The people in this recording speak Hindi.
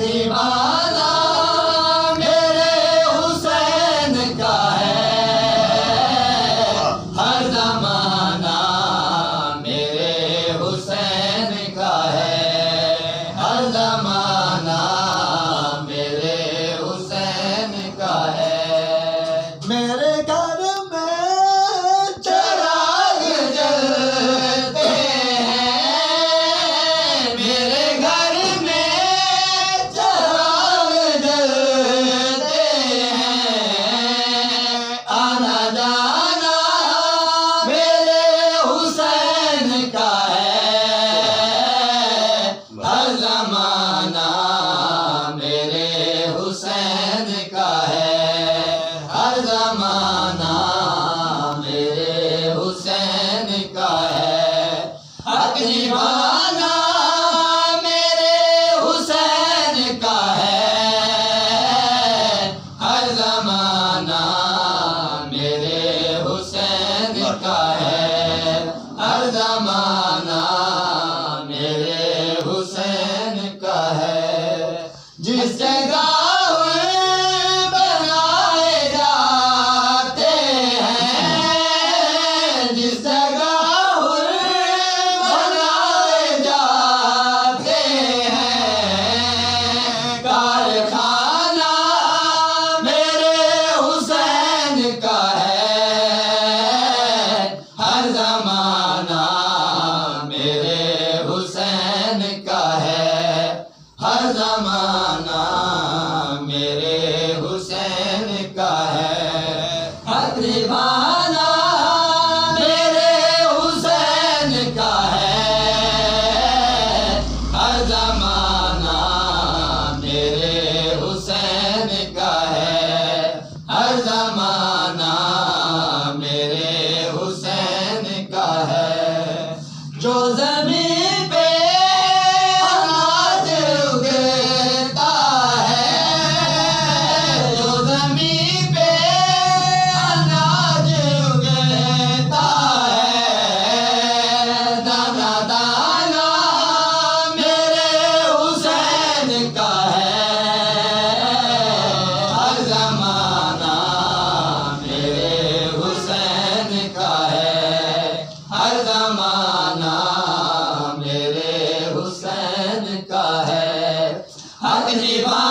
दीवाना मेरे हुसैन का है, हर ज़माना मेरे हुसैन का है, हर ज़माना मेरे हुसैन का है। मेरे घर में चिराग जलते हैं, मेरे घर में चिराग जलते हैं, आना जाना मेरे हुसैन का है, हर ज़माना मेरे हुसैन का है, हर ज़माना मेरे हुसैन का है। हक निभाना मेरे हुसैन का है, हर ज़माना मेरे हुसैन का है, हर ज़माना मेरे हुसैन का है। जिस जगह बनाए जाते हैं, जिस जगह बनाए जाते हैं, कारखाना मेरे हुसैन का है, हर ज़माना मेरे हुसैन का है, हर ज़माना मेरे हुसैन का है। हक निभाना मेरे हुसैन का है, हर ज़माना मेरे हुसैन का है, हर ज़माना मेरे हुसैन का है। जो ज़मीन पे अनाज उगता है, जो ज़मीन पे अनाज उगता है, दाना दाना मेरे हुसैन का है, हर ज़माना मेरे हुसैन का है, हर ज़माना मेरे हुसैन का है। हक निभा